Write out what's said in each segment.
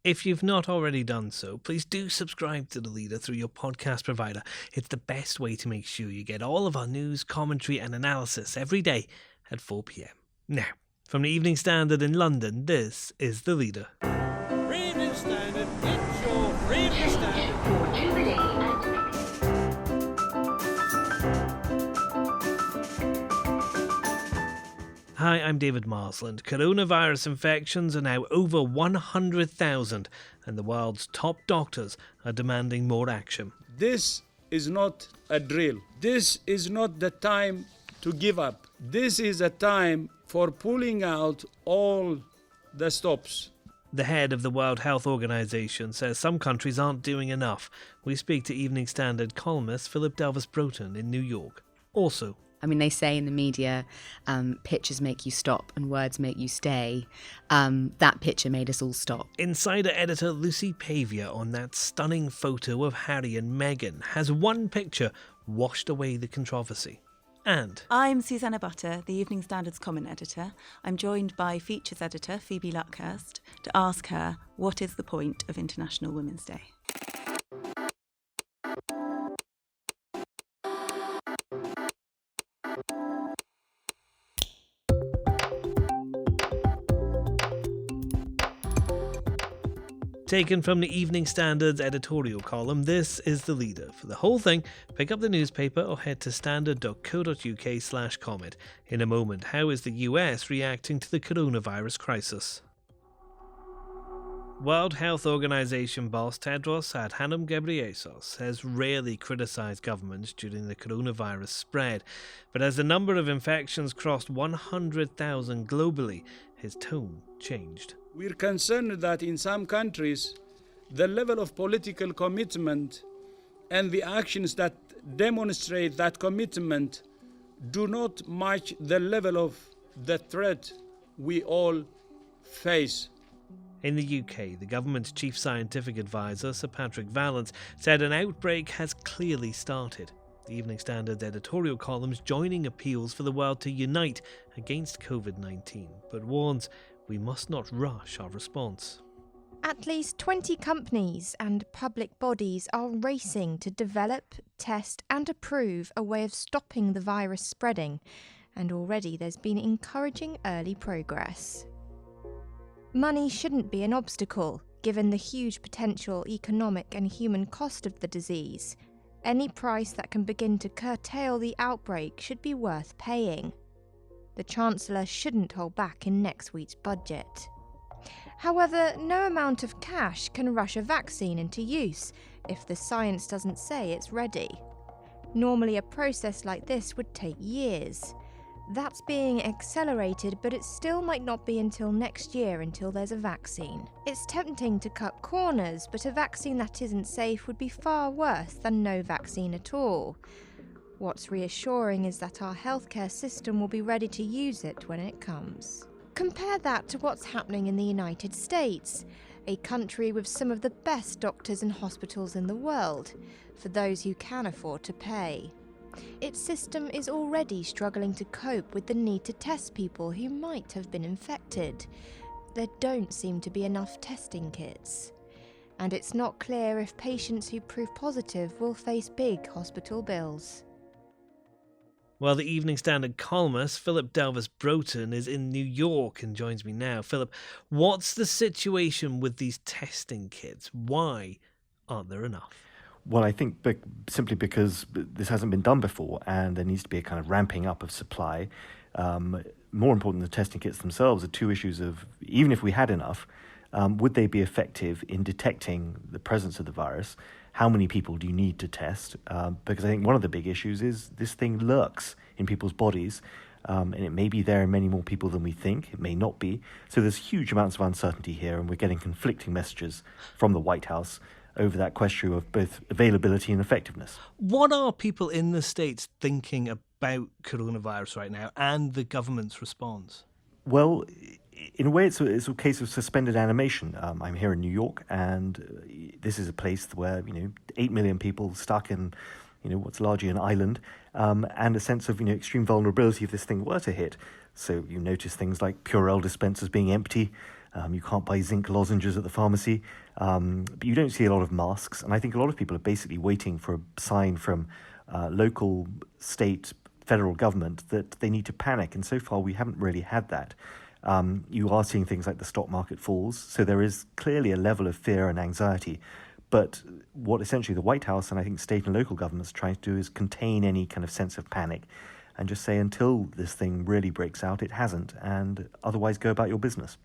If you've not already done so, please do subscribe to The Leader through your podcast provider. It's the best way to make sure you get all of our news, commentary and analysis every day at 4 p.m. Now, from the Evening Standard in London, this is The Leader. Evening Standard, it's your Evening Standard. Hi, I'm David Marsland. Coronavirus infections are now over 100,000 and the world's top doctors are demanding more action. This is not a drill. This is not the time to give up. This is a time for pulling out all the stops. The head of the World Health Organization says some countries aren't doing enough. We speak to Evening Standard columnist Philip Broughton in New York. Also, I mean, they say in the media, pictures make you stop and words make you stay. That picture made us all stop. Insider editor Lucy Pavia on that stunning photo of Harry and Meghan has one picture washed away the controversy. And I'm Susannah Butter, the Evening Standard's comment editor. I'm joined by features editor Phoebe Luckhurst to ask her, what is the point of International Women's Day? taken from the Evening Standard's editorial column, this is The Leader. For the whole thing, pick up the newspaper or head to standard.co.uk/comment. In a moment, how is the US reacting to the coronavirus crisis? World Health Organization boss Tedros Adhanom Ghebreyesus has rarely criticised governments during the coronavirus spread, but as the number of infections crossed 100,000 globally, his tone changed. We're concerned that in some countries, the level of political commitment and the actions that demonstrate that commitment do not match the level of the threat we all face. In the UK, the government's chief scientific advisor, Sir Patrick Vallance, said an outbreak has clearly started. The Evening Standard's editorial columns joining appeals for the world to unite against COVID-19, but warns we must not rush our response. At least 20 companies and public bodies are racing to develop, test and approve a way of stopping the virus spreading, and already there's been encouraging early progress. Money shouldn't be an obstacle, given the huge potential economic and human cost of the disease. Any price that can begin to curtail the outbreak should be worth paying. The Chancellor shouldn't hold back in next week's budget. However, no amount of cash can rush a vaccine into use if the science doesn't say it's ready. Normally, a process like this would take years. That's being accelerated, but it still might not be until next year until there's a vaccine. It's tempting to cut corners, but a vaccine that isn't safe would be far worse than no vaccine at all. What's reassuring is that our healthcare system will be ready to use it when it comes. Compare that to what's happening in the United States, a country with some of the best doctors and hospitals in the world, for those who can afford to pay. Its system is already struggling to cope with the need to test people who might have been infected. There don't seem to be enough testing kits. And it's not clear if patients who prove positive will face big hospital bills. Well, the Evening Standard columnist Philip Broughton is in New York and joins me now. Philip, what's the situation with these testing kits? Why aren't there enough? Well, I think simply because this hasn't been done before and there needs to be a kind of ramping up of supply. More important than the testing kits themselves are two issues of, even if we had enough, would they be effective in detecting the presence of the virus? How many people do you need to test? Because I think one of the big issues is this thing lurks in people's bodies, and it may be there in many more people than we think. It may not be. So there's huge amounts of uncertainty here, and we're getting conflicting messages from the White House over that question of both availability and effectiveness. What are people in the States thinking about coronavirus right now and the government's response? Well, in a way, it's a case of suspended animation. I'm here in New York, and this is a place where 8 million people stuck in what's largely an island, and a sense of extreme vulnerability if this thing were to hit. So you notice things like Purell dispensers being empty, You can't buy zinc lozenges at the pharmacy. But you don't see a lot of masks. And I think a lot of people are basically waiting for a sign from local, state, federal government that they need to panic. And so far, we haven't really had that. You are seeing things like the stock market falls. So there is clearly a level of fear and anxiety. But what essentially the White House and I think state and local governments are trying to do is contain any kind of sense of panic and just say until this thing really breaks out, it hasn't, and otherwise go about your business.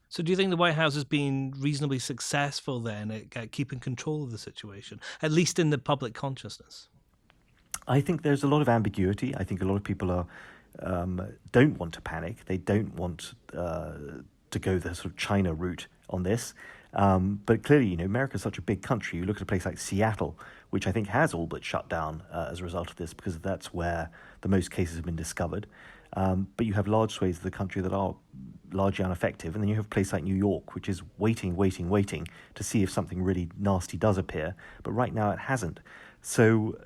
So do you think the White House has been reasonably successful then at keeping control of the situation, at least in the public consciousness? I think there's a lot of ambiguity. I think a lot of people are don't want to panic. They don't want to go the sort of China route on this. But clearly, America is such a big country. You look at a place like Seattle, which I think has all but shut down as a result of this, because that's where the most cases have been discovered. But you have large swathes of the country that are largely ineffective. And then you have a place like New York, which is waiting to see if something really nasty does appear. But right now it hasn't. So,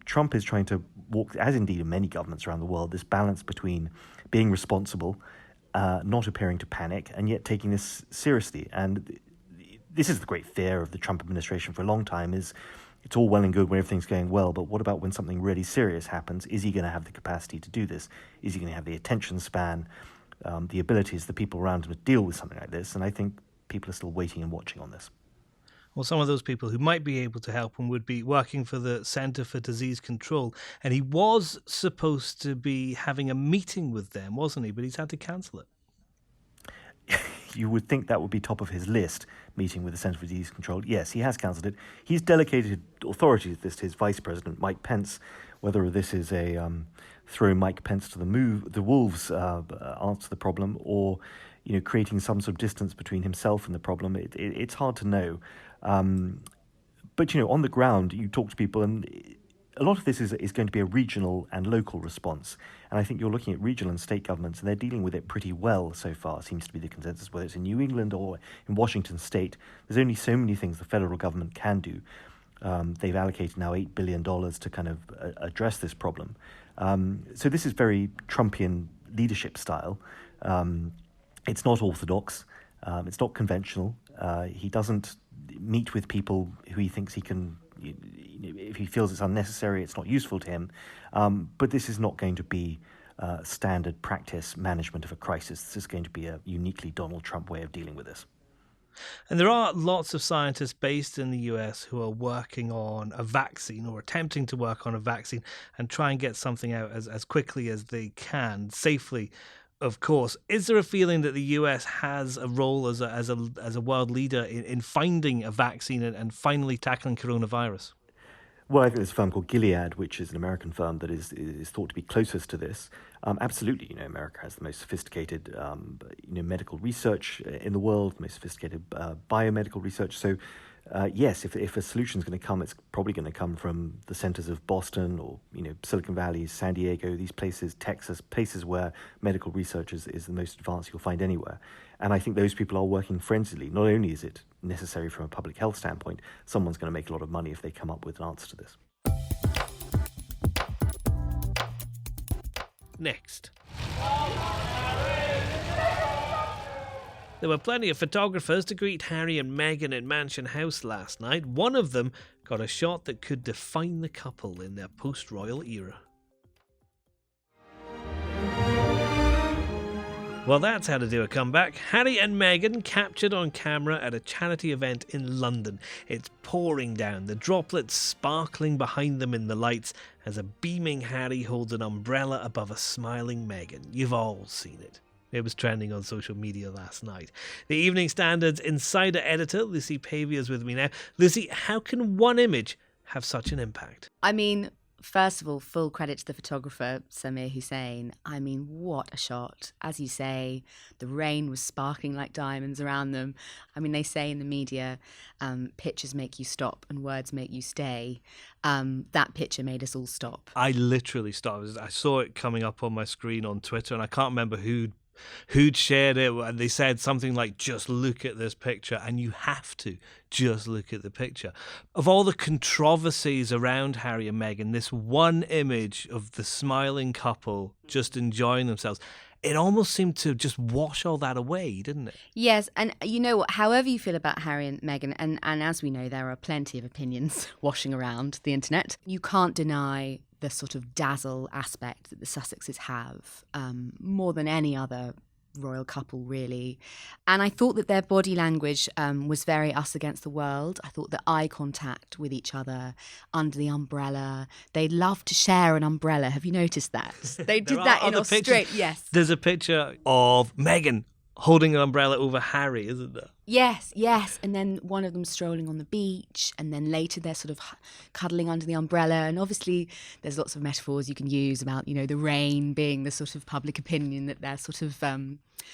Trump is trying to walk, as indeed many governments around the world, this balance between being responsible, not appearing to panic, and yet taking this seriously. And this is the great fear of the Trump administration for a long time, is it's all well and good when everything's going well, but what about when something really serious happens? Is he going to have the capacity to do this? Is he going to have the attention span, the abilities, the people around him to deal with something like this? And I think people are still waiting and watching on this. Well, some of those people who might be able to help him would be working for the Centre for Disease Control. And he was supposed to be having a meeting with them, wasn't he? But he's had to cancel it. You would think that would be top of his list, meeting with the Centre for Disease Control. Yes, he has cancelled it. He's delegated authority to this to his Vice President, Mike Pence. Whether this is a throw Mike Pence to the wolves answer the problem, or creating some sort of distance between himself and the problem, it's hard to know. But on the ground, you talk to people, and a lot of this is going to be a regional and local response. And I think you're looking at regional and state governments, and they're dealing with it pretty well so far, seems to be the consensus, whether it's in New England or in Washington state. There's only so many things the federal government can do. They've allocated now $8 billion to kind of address this problem. So this is very Trumpian leadership style. It's not orthodox. It's not conventional. He doesn't meet with people who he thinks he can, if he feels it's unnecessary, it's not useful to him. But this is not going to be standard practice management of a crisis. This is going to be a uniquely Donald Trump way of dealing with this. And there are lots of scientists based in the US who are working on a vaccine, or attempting to work on a vaccine, and try and get something out as quickly as they can, safely, of course. Is there a feeling that the US has a role as a world leader in finding a vaccine and finally tackling coronavirus? Well, I think there's a firm called Gilead, which is an American firm that is thought to be closest to this. Absolutely, America has the most sophisticated, medical research in the world, the most sophisticated biomedical research. So, yes, if a solution is going to come, it's probably going to come from the centers of Boston or Silicon Valley, San Diego, these places, Texas, places where medical research is the most advanced you'll find anywhere. And I think those people are working frenziedly. Not only is it necessary from a public health standpoint, someone's going to make a lot of money if they come up with an answer to this. Next. There were plenty of photographers to greet Harry and Meghan at Mansion House last night. One of them got a shot that could define the couple in their post-royal era. Well, that's how to do a comeback. Harry and Meghan captured on camera at a charity event in London. It's pouring down, the droplets sparkling behind them in the lights as a beaming Harry holds an umbrella above a smiling Meghan. You've all seen it. It was trending on social media last night. The Evening Standard's insider editor, Lucy Pavey, is with me now. Lucy, how can one image have such an impact? I mean, first of all, full credit to the photographer, Samir Hussain. I mean, what a shot. As you say, the rain was sparkling like diamonds around them. I mean, they say in the media, pictures make you stop and words make you stay. That picture made us all stop. I literally stopped. I saw it coming up on my screen on Twitter, and I can't remember who'd shared it, and they said something like, just look at this picture, and you have to just look at the picture. Of all the controversies around Harry and Meghan, this one image of the smiling couple just enjoying themselves, it almost seemed to just wash all that away, didn't it? Yes, and you know what, however you feel about Harry and Meghan, and as we know, there are plenty of opinions washing around the internet, you can't deny the sort of dazzle aspect that the Sussexes have, more than any other royal couple, really. And I thought that their body language was very us against the world. I thought that eye contact with each other under the umbrella. They love to share an umbrella. Have you noticed that? They did that in Australia. Yes. There's a picture of Meghan holding an umbrella over Harry, isn't there? Yes, yes. And then one of them strolling on the beach, and then later they're sort of cuddling under the umbrella. And obviously there's lots of metaphors you can use about, you know, the rain being the sort of public opinion that they're sort of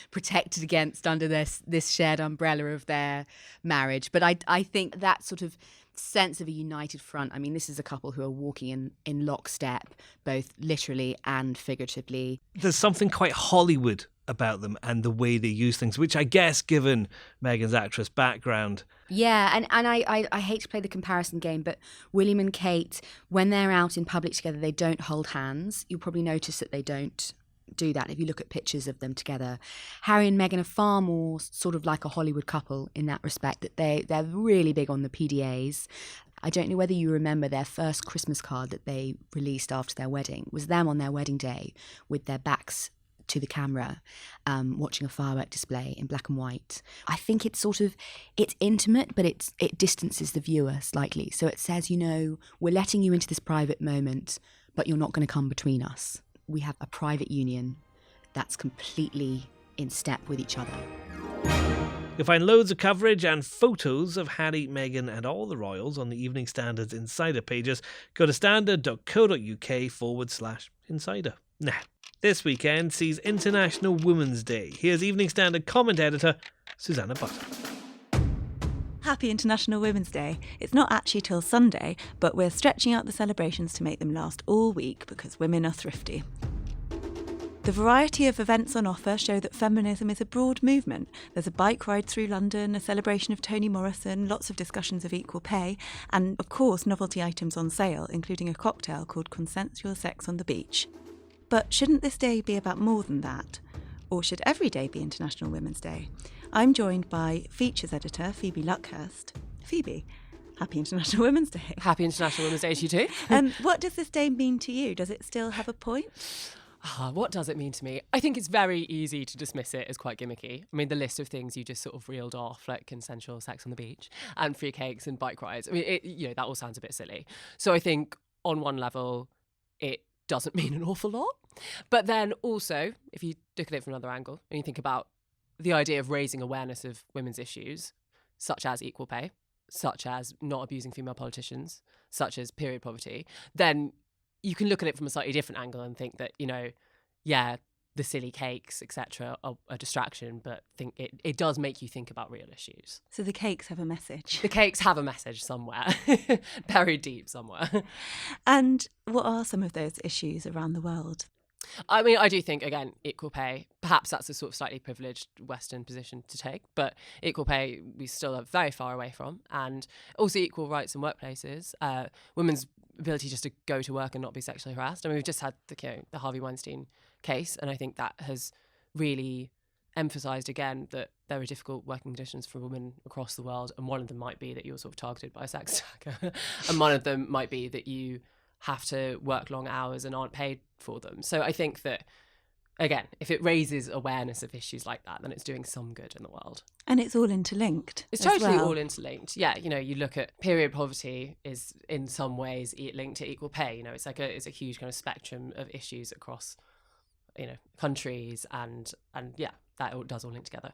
protected against under this shared umbrella of their marriage. But I think that sort of sense of a united front, I mean, this is a couple who are walking in lockstep, both literally and figuratively. There's something quite Hollywood about them and the way they use things, which I guess, given Meghan's actress background. Yeah, and I hate to play the comparison game, but William and Kate, when they're out in public together, they don't hold hands. You'll probably notice that they don't do that if you look at pictures of them together. Harry and Meghan are far more sort of like a Hollywood couple in that respect, that they're really big on the PDAs. I don't know whether you remember their first Christmas card that they released after their wedding was them on their wedding day with their backs to the camera, watching a firework display in black and white. I think it's intimate, but it distances the viewer slightly. So it says, you know, we're letting you into this private moment, but you're not going to come between us. We have a private union that's completely in step with each other. You'll find loads of coverage and photos of Harry, Meghan and all the royals on the Evening Standard's Insider pages. Go to standard.co.uk/insider. Now, this weekend sees International Women's Day. Here's Evening Standard comment editor Susannah Butter. Happy International Women's Day. It's not actually till Sunday, but we're stretching out the celebrations to make them last all week because women are thrifty. The variety of events on offer show that feminism is a broad movement. There's a bike ride through London, a celebration of Toni Morrison, lots of discussions of equal pay, and of course novelty items on sale, including a cocktail called Consensual Sex on the Beach. But shouldn't this day be about more than that? Or should every day be International Women's Day? I'm joined by features editor Phoebe Luckhurst. Phoebe, happy International Women's Day. Happy International Women's Day to you too. What does this day mean to you? Does it still have a point? What does it mean to me? I think it's very easy to dismiss it as quite gimmicky. I mean, the list of things you just sort of reeled off, like consensual sex on the beach and free cakes and bike rides. I mean, that all sounds a bit silly. So I think on one level, it doesn't mean an awful lot. But then also, if you look at it from another angle and you think about the idea of raising awareness of women's issues, such as equal pay, such as not abusing female politicians, such as period poverty, then you can look at it from a slightly different angle and think that, the silly cakes, etc., are a distraction, but think it does make you think about real issues. So the cakes have a message. The cakes have a message somewhere, buried deep somewhere. And what are some of those issues around the world? I mean, I do think, again, equal pay, perhaps that's a sort of slightly privileged Western position to take, but equal pay we still are very far away from. And also equal rights in workplaces, women's ability just to go to work and not be sexually harassed. I mean, we've just had the Harvey Weinstein case, and I think that has really emphasised again that there are difficult working conditions for women across the world, and one of them might be that you're sort of targeted by a sex attacker, and one of them might be that you have to work long hours and aren't paid for them. So I think that, again, if it raises awareness of issues like that, then it's doing some good in the world. And it's all interlinked. It's totally all interlinked. Yeah, you look at period poverty is in some ways linked to equal pay. It's a huge kind of spectrum of issues across, countries, and yeah, that all does all link together.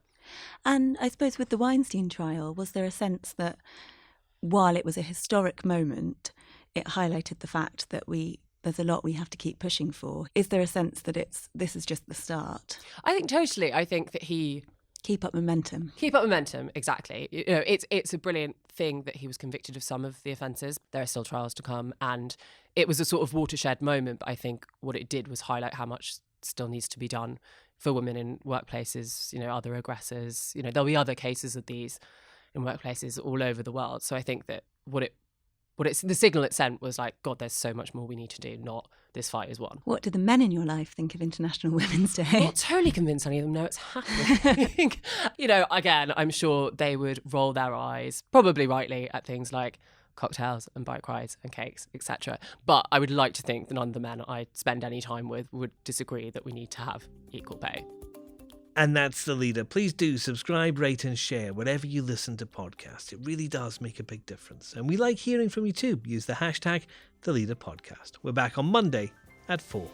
And I suppose with the Weinstein trial, was there a sense that while it was a historic moment, it highlighted the fact that there's a lot we have to keep pushing for? Is there a sense that this is just the start? I think totally. I think that he... Keep up momentum. Keep up momentum, exactly. It's a brilliant thing that he was convicted of some of the offences. There are still trials to come, and it was a sort of watershed moment, but I think what it did was highlight how much still needs to be done for women in workplaces, other aggressors. There'll be other cases of these in workplaces all over the world. So I think that what it the signal it sent was like, God, there's so much more we need to do, not this fight is won. What do the men in your life think of International Women's Day? I'm not totally convinced any of them know it's happening. Again, I'm sure they would roll their eyes, probably rightly, at things like cocktails and bike rides and cakes, etc. But I would like to think that none of the men I spend any time with would disagree that we need to have equal pay. And that's The Leader. Please do subscribe, rate and share wherever you listen to podcasts. It really does make a big difference. And we like hearing from you too. Use the hashtag #TheLeaderPodcast. We're back on Monday at 4.